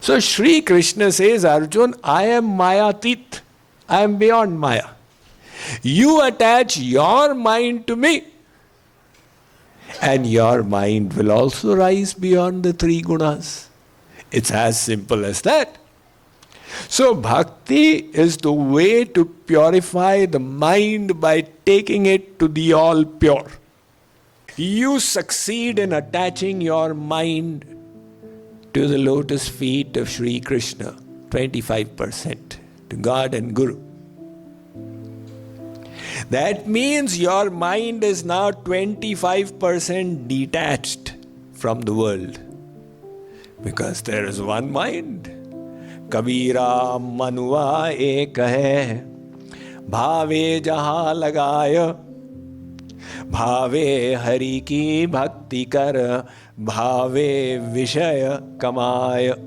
So Shri Krishna says, Arjun, I am Mayatit. I am beyond Maya. You attach your mind to me, and your mind will also rise beyond the three gunas. It's as simple as that. So bhakti is the way to purify the mind by taking it to the all pure. You succeed in attaching your mind to the lotus feet of Sri Krishna, 25%, to God and Guru. That means your mind is now 25% detached from the world. Because there is one mind. Kabira manuva ek hai, bhave jaha lagaya, bhave hari ki bhakti kar, bhave vishaya kamaya.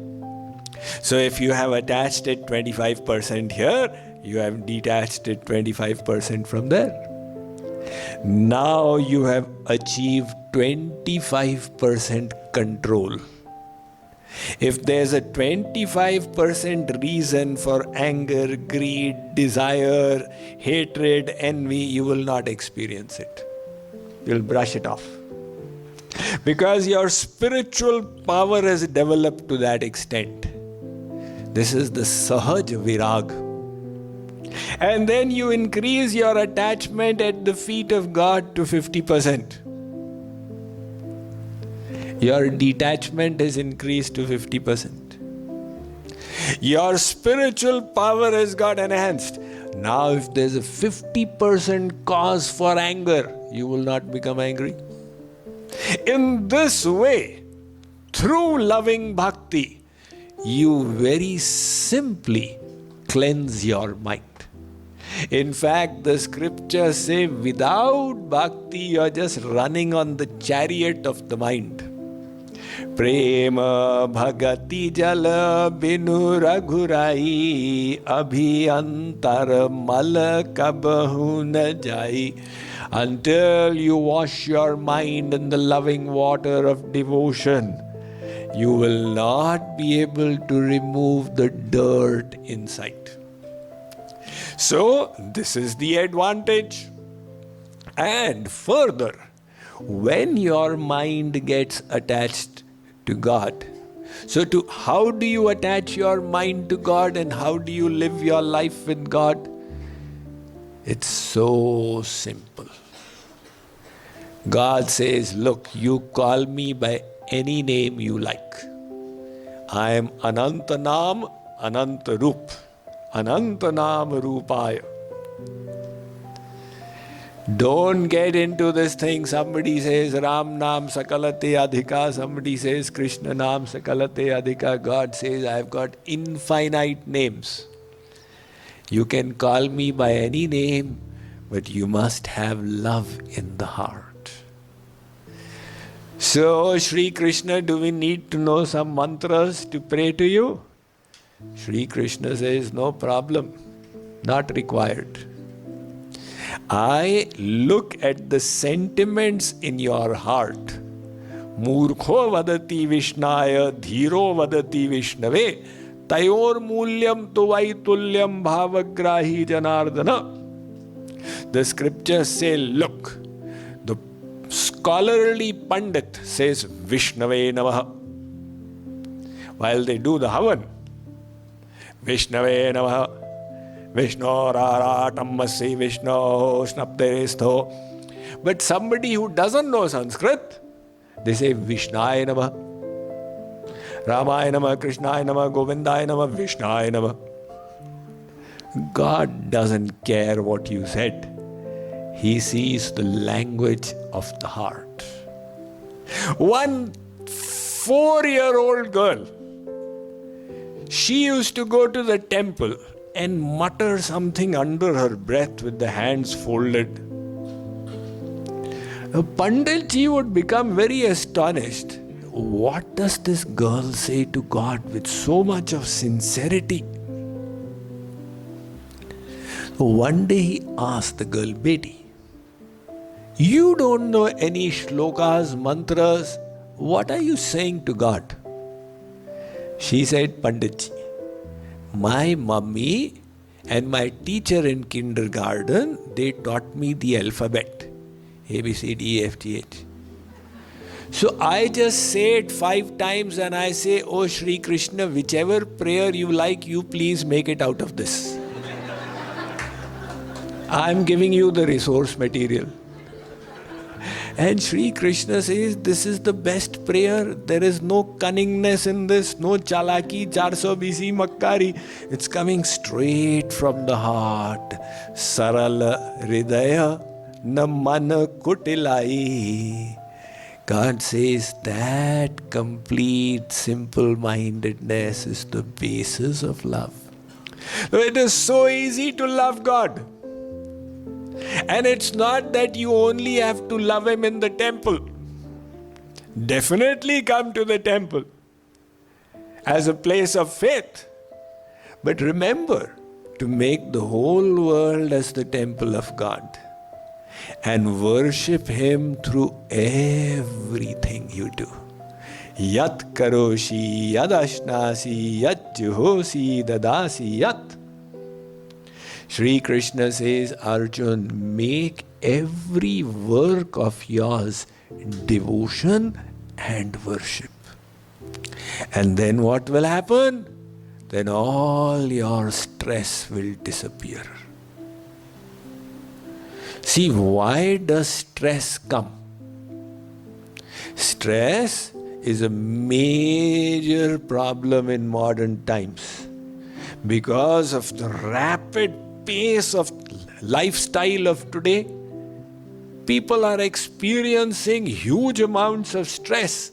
So if you have attached it 25% here, you have detached it 25% from there. Now you have achieved 25% control. If there's a 25% reason for anger, greed, desire, hatred, envy, you will not experience it. You'll brush it off. Because your spiritual power has developed to that extent. This is the Sahaj Virag. And then you increase your attachment at the feet of God to 50%. Your detachment is increased to 50%. Your spiritual power has got enhanced. Now if there's a 50% cause for anger, you will not become angry. In this way, through loving bhakti, you very simply cleanse your mind. In fact, the scriptures say without bhakti, you're just running on the chariot of the mind. Prema bhagati jala binu raghurai abhiyantar mal kabahu na jai. Until you wash your mind in the loving water of devotion, you will not be able to remove the dirt inside. So, this is the advantage. And further, when your mind gets attached to God, so how do you attach your mind to God and how do you live your life with God? It's so simple. God says, look, you call me by any name you like. I am Anantanam, Anantarup, Anantanam Rupaya. Don't get into this thing. Somebody says Ram Nam Sakalate Adhika. Somebody says Krishna Nam Sakalate Adhika. God says, I've got infinite names. You can call me by any name, but you must have love in the heart. So, Sri Krishna, do we need to know some mantras to pray to you? Sri Krishna says, no problem, not required. I look at the sentiments in your heart. Murkho vadati Vishnaya, dhiro vadati Vishnave, tayor mulyam tuvaitulyam bhavagrahi janardana. The scriptures say, look, the scholarly Pandit says Vishnave Namaha. While they do the Havan, Vishnave Namaha. Vishnu Raratamasi Vishnu Snapterestho. But somebody who doesn't know Sanskrit, they say Vishnaya Namah, Ramaya Namah, Krishnaya Namah, Govindaya Namah, Vishnaya Namah. God doesn't care what you said. He sees the language of the heart. One 4-year-old girl, she used to go to the temple and mutter something under her breath with the hands folded. Panditji would become very astonished. What does this girl say to God with so much of sincerity? One day he asked the girl, Beti, you don't know any shlokas, mantras. What are you saying to God? She said, Panditji, my mummy and my teacher in kindergarten, they taught me the alphabet. A, B, C, D, E, F, G, H. So I just say it 5 times and I say, oh Shri Krishna, whichever prayer you like, you please make it out of this. I'm giving you the resource material. And Shri Krishna says, this is the best prayer. There is no cunningness in this, no chalaki, 400 BC makkari. It's coming straight from the heart. Sarala hridaya na mana kutilai. God says that complete simple-mindedness is the basis of love. It is so easy to love God. And it's not that you only have to love Him in the temple. Definitely come to the temple as a place of faith. But remember to make the whole world as the temple of God. And worship Him through everything you do. Yat karoshi, yad ashnasi, yat juhosi, dadasi, yat. Shri Krishna says, Arjun, make every work of yours devotion and worship. And then what will happen? Then all your stress will disappear. See, why does stress come? Stress is a major problem in modern times because of the rapid pace of lifestyle of today. People are experiencing huge amounts of stress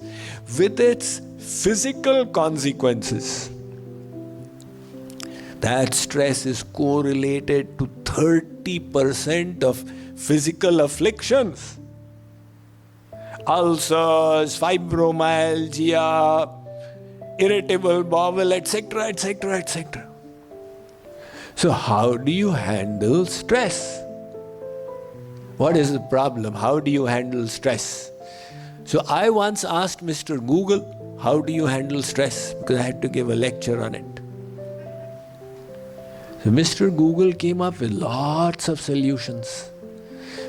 with its physical consequences. That stress is correlated to 30% of physical afflictions. Ulcers, fibromyalgia, irritable bowel, etc., etc., etc. So how do you handle stress? What is the problem? How do you handle stress? So I once asked Mr. Google, how do you handle stress? Because I had to give a lecture on it. So Mr. Google came up with lots of solutions.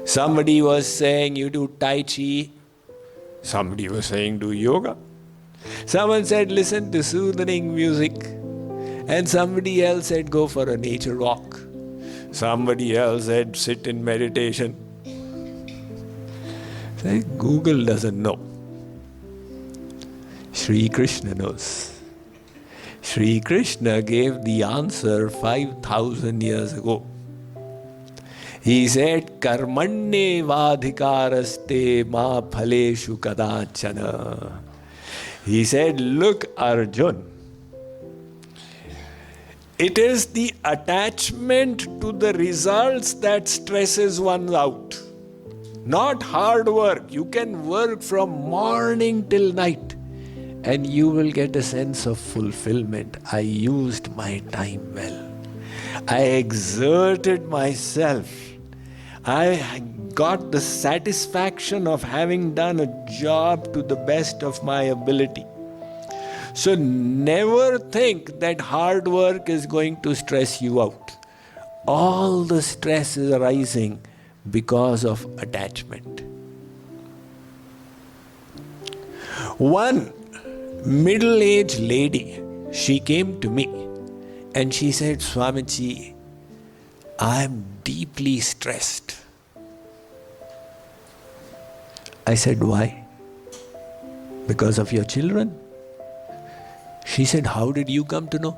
Somebody was saying you do Tai Chi. Somebody was saying do yoga. Someone said listen to soothing music. And somebody else said go for a nature walk. Somebody else said sit in meditation. So Google doesn't know. Shri Krishna knows. Shri Krishna gave the answer 5,000 years ago. He said, Karmanye vadhikaraste ma phaleshu kadachana. He said, look Arjun, it is the attachment to the results that stresses one out. Not hard work. You can work from morning till night and you will get a sense of fulfillment. I used my time well. I exerted myself. I got the satisfaction of having done a job to the best of my ability. So never think that hard work is going to stress you out. All the stress is arising because of attachment. One middle-aged lady, she came to me and she said, Swamiji, I am deeply stressed. I said, why? Because of your children? She said, how did you come to know?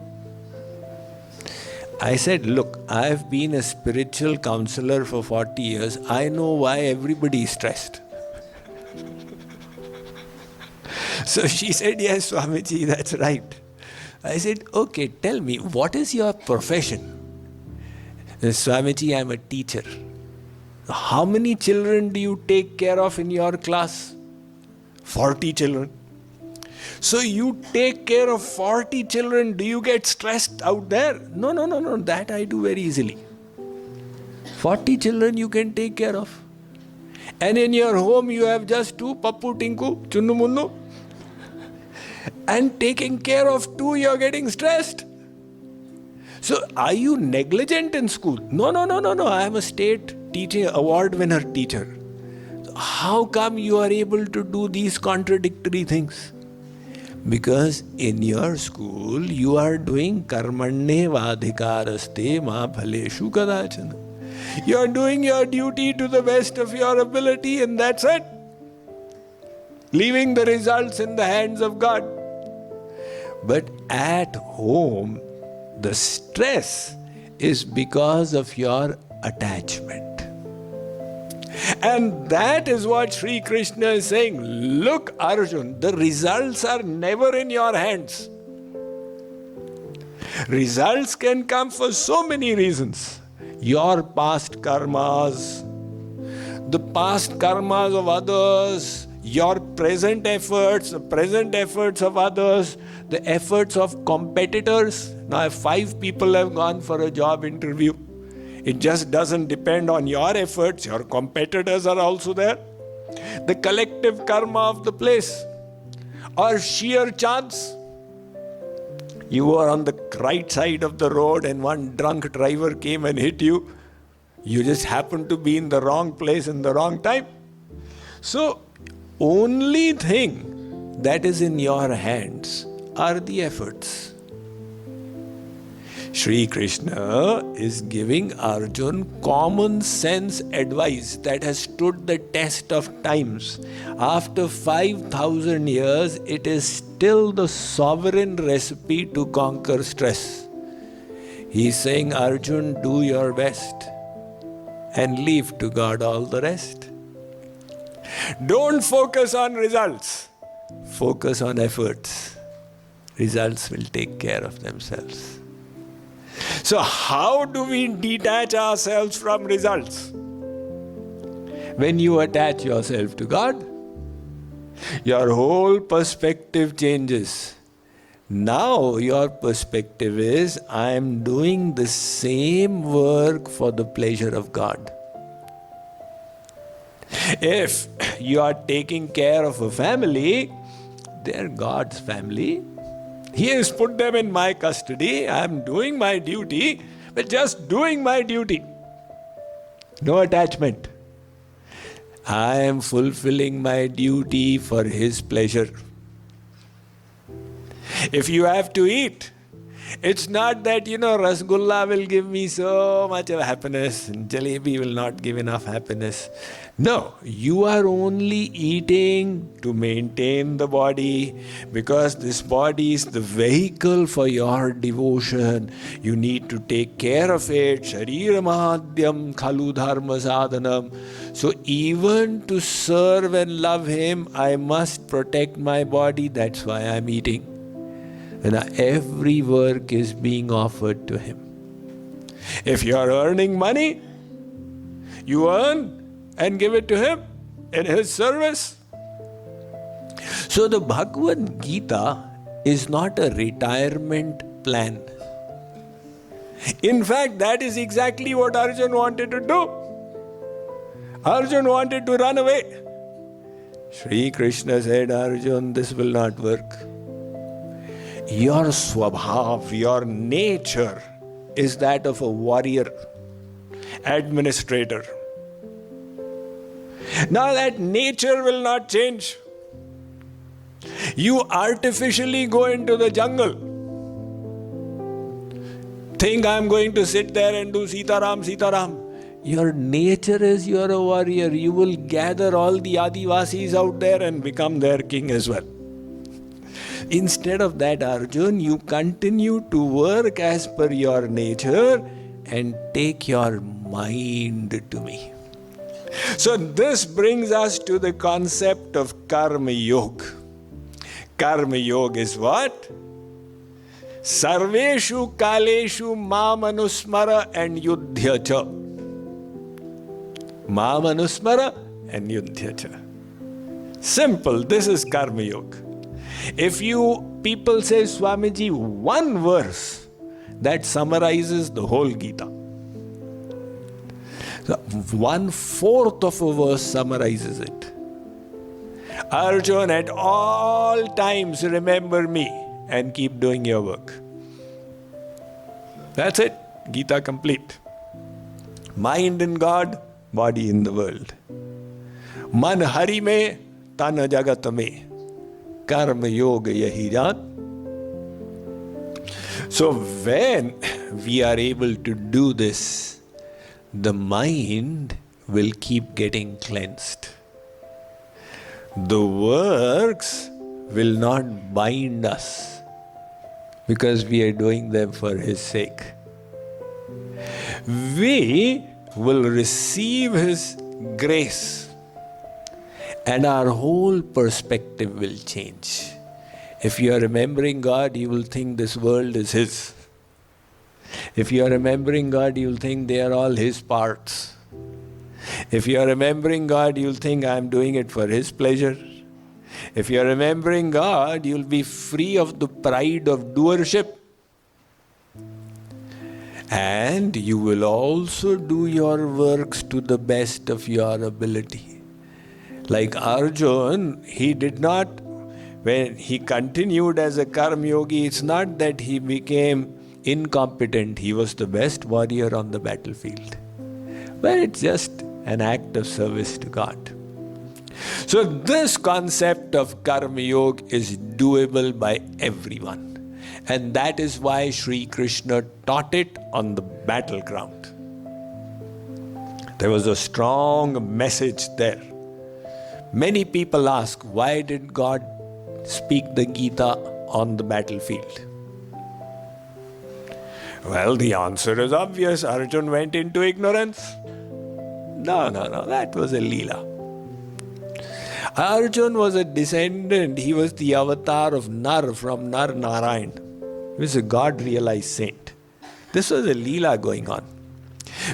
I said, look, I've been a spiritual counselor for 40 years. I know why everybody is stressed. So she said, yes, Swamiji, that's right. I said, okay, tell me, what is your profession? Swamiji, I'm a teacher. How many children do you take care of in your class? 40 children. So you take care of 40 children, do you get stressed out there? No, that I do very easily. 40 children you can take care of. And in your home you have just 2, Pappu, Tinku, Chunnu Munnu. And taking care of two, you're getting stressed. So are you negligent in school? No. I am a state teaching award winner teacher. So how come you are able to do these contradictory things? Because in your school, you are doing karmanne vadhikaraste ma phaleshu kadachana. You are doing your duty to the best of your ability, and that's it. Leaving the results in the hands of God. But at home, the stress is because of your attachment. And that is what Sri Krishna is saying. Look, Arjun, the results are never in your hands. Results can come for so many reasons. Your past karmas, the past karmas of others, your present efforts, the present efforts of others, the efforts of competitors. Now, if 5 people have gone for a job interview, it just doesn't depend on your efforts. Your competitors are also there. The collective karma of the place, or sheer chance. You were on the right side of the road and one drunk driver came and hit you. You just happened to be in the wrong place in the wrong time. So, only thing that is in your hands are the efforts. Sri Krishna is giving Arjun common sense advice that has stood the test of times. After 5,000 years, it is still the sovereign recipe to conquer stress. He is saying, Arjun, do your best and leave to God all the rest. Don't focus on results. Focus on efforts. Results will take care of themselves. So how do we detach ourselves from results? When you attach yourself to God, your whole perspective changes. Now your perspective is, I am doing the same work for the pleasure of God. If you are taking care of a family, they are God's family. He has put them in my custody. I am doing my duty, but just doing my duty. No attachment. I am fulfilling my duty for His pleasure. If you have to eat, it's not that, Rasgulla will give me so much of happiness and jalebi will not give enough happiness. No, you are only eating to maintain the body, because this body is the vehicle for your devotion. You need to take care of it. Sharira mahadhyam khalu dharma sadhanam. So even to serve and love Him, I must protect my body. That's why I'm eating. And every work is being offered to Him. If you are earning money, you earn and give it to Him in His service. So the Bhagavad Gita is not a retirement plan. In fact, that is exactly what Arjun wanted to do. Arjun wanted to run away. Sri Krishna said, Arjun, this will not work. Your swabhav, your nature is that of a warrior, administrator. Now that nature will not change. You artificially go into the jungle. Think I'm going to sit there and do Sitaram, Sitaram. Your nature is you're a warrior. You will gather all the Adivasis out there and become their king as well. Instead of that, Arjun, you continue to work as per your nature and take your mind to me. So this brings us to the concept of Karma Yoga. Karma Yoga is what? Sarveshu kaleshu mamanusmara and yudhya cha. Mamanusmara and yudhya cha. Simple, this is Karma Yoga. If people say, Swamiji, one verse that summarizes the whole Gita. So 1/4 of a verse summarizes it. Arjun, at all times remember me and keep doing your work. That's it. Gita complete. Mind in God, body in the world. Man hari mein, tan jagat mein. Karma yoga yahi jaan. So when we are able to do this, the mind will keep getting cleansed. The works will not bind us because we are doing them for His sake. We will receive His grace and our whole perspective will change. If you are remembering God, you will think this world is His. If you are remembering God, you will think they are all His parts. If you are remembering God, you will think I am doing it for His pleasure. If you are remembering God, you will be free of the pride of doership. And you will also do your works to the best of your ability. Like Arjun, he did not, when he continued as a karma yogi, it's not that he became incompetent. He was the best warrior on the battlefield. But it's just an act of service to God. So this concept of karma yoga is doable by everyone. And that is why Sri Krishna taught it on the battleground. There was a strong message there. Many people ask, why did God speak the Gita on the battlefield? Well, the answer is obvious. Arjun went into ignorance. No, that was a Leela. Arjun was a descendant. He was the avatar of Nar from Nar Narayan. He was a God-realized saint. This was a Leela going on.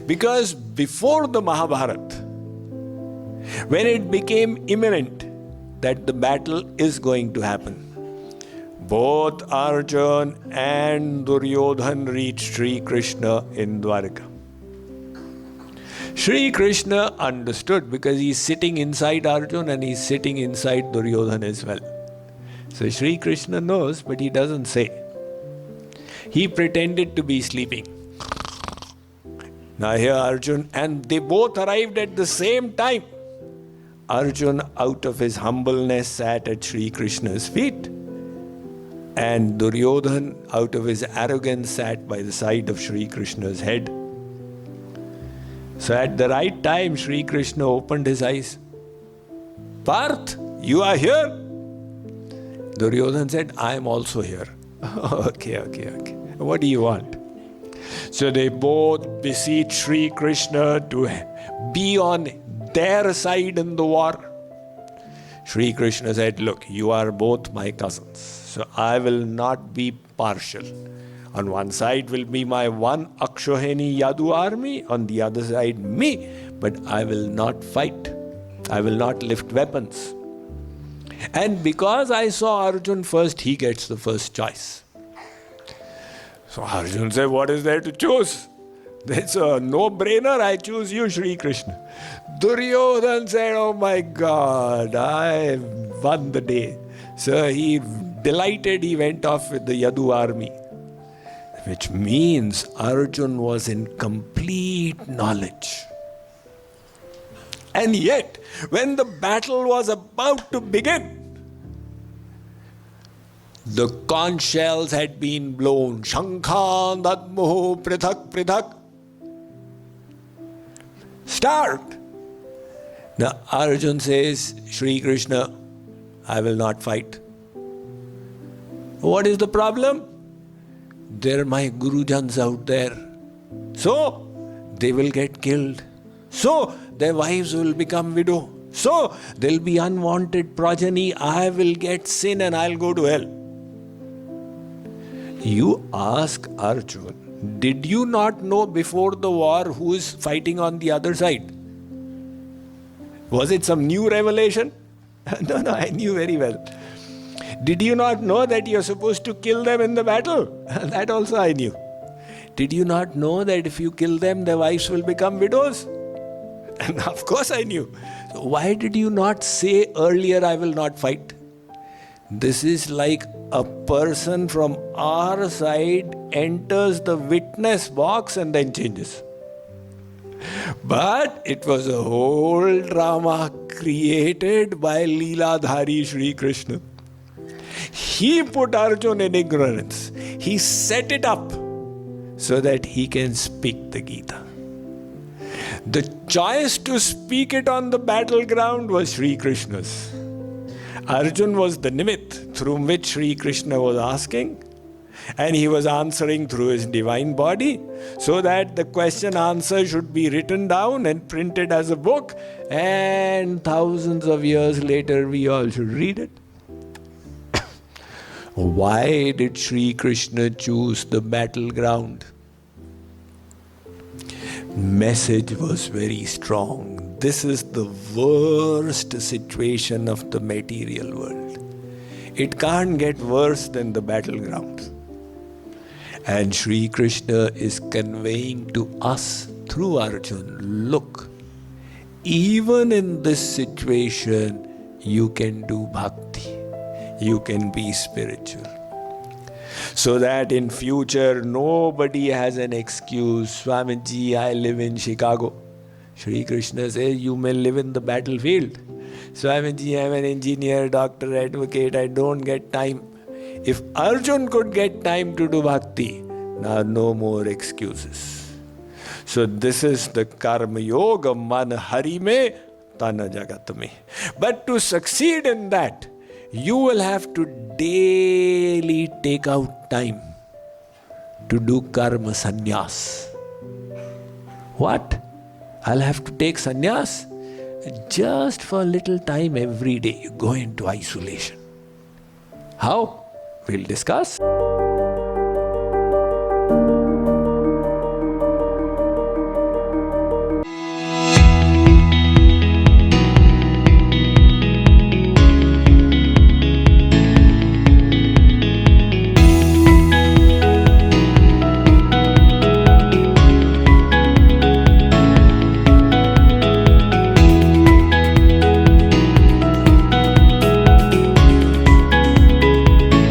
Because before the Mahabharata, when it became imminent that the battle is going to happen, both Arjun and Duryodhan reached Sri Krishna in Dwarka. Sri Krishna understood because he's sitting inside Arjun and he's sitting inside Duryodhan as well. So Sri Krishna knows, but he doesn't say. He pretended to be sleeping. Now here Arjun, and they both arrived at the same time. Arjun, out of his humbleness, sat at Sri Krishna's feet. And Duryodhan, out of his arrogance, sat by the side of Sri Krishna's head. So at the right time, Sri Krishna opened his eyes. Parth, you are here? Duryodhan said, I am also here. Okay. What do you want? So they both beseech Sri Krishna to be on their side in the war. Sri Krishna said, look, you are both my cousins, so I will not be partial. On one side will be my one Akshoheni Yadu army, on the other side me, but I will not fight. I will not lift weapons. And because I saw Arjun first, he gets the first choice. So Arjun said, what is there to choose? It's a no-brainer, I choose you, Sri Krishna. Duryodhan said, oh my God, I won the day. So he delighted, he went off with the Yadu army. Which means Arjun was in complete knowledge. And yet, when the battle was about to begin, the conch shells had been blown. Shankhan dadmoho prithak prithak. Start! Now Arjun says, Sri Krishna, I will not fight. What is the problem? There are my Gurujans out there. So, they will get killed. So, their wives will become widow. So, there will be unwanted progeny. I will get sin and I'll go to hell. You ask Arjun, did you not know before the war who is fighting on the other side? Was it some new revelation? No, I knew very well. Did you not know that you're supposed to kill them in the battle? That also I knew. Did you not know that if you kill them, their wives will become widows? And of course I knew. So why did you not say earlier, I will not fight? This is like a person from our side enters the witness box and then changes. But it was a whole drama created by Leeladhari Shri Krishna. He put Arjun in ignorance. He set it up so that he can speak the Gita. The choice to speak it on the battleground was Shri Krishna's. Arjun was the nimit through which Shri Krishna was asking, and he was answering through his divine body, so that the question answer should be written down and printed as a book, and thousands of years later we all should read it. Why did Shri Krishna choose the battleground? Message was very strong. This is the worst situation of the material world. It can't get worse than the battleground. And Shri Krishna is conveying to us through Arjun, look, even in this situation, you can do bhakti. You can be spiritual. So that in future, nobody has an excuse. Swamiji, I live in Chicago. Shri Krishna says, you may live in the battlefield. Swamiji, I'm an engineer, doctor, advocate, I don't get time. If Arjun could get time to do bhakti, now no more excuses. So this is the karma yoga, man hari me, tana jagat me. But to succeed in that, you will have to daily take out time to do karma sannyas. What? I'll have to take sannyas? Just for a little time every day, you go into isolation. How? We'll discuss.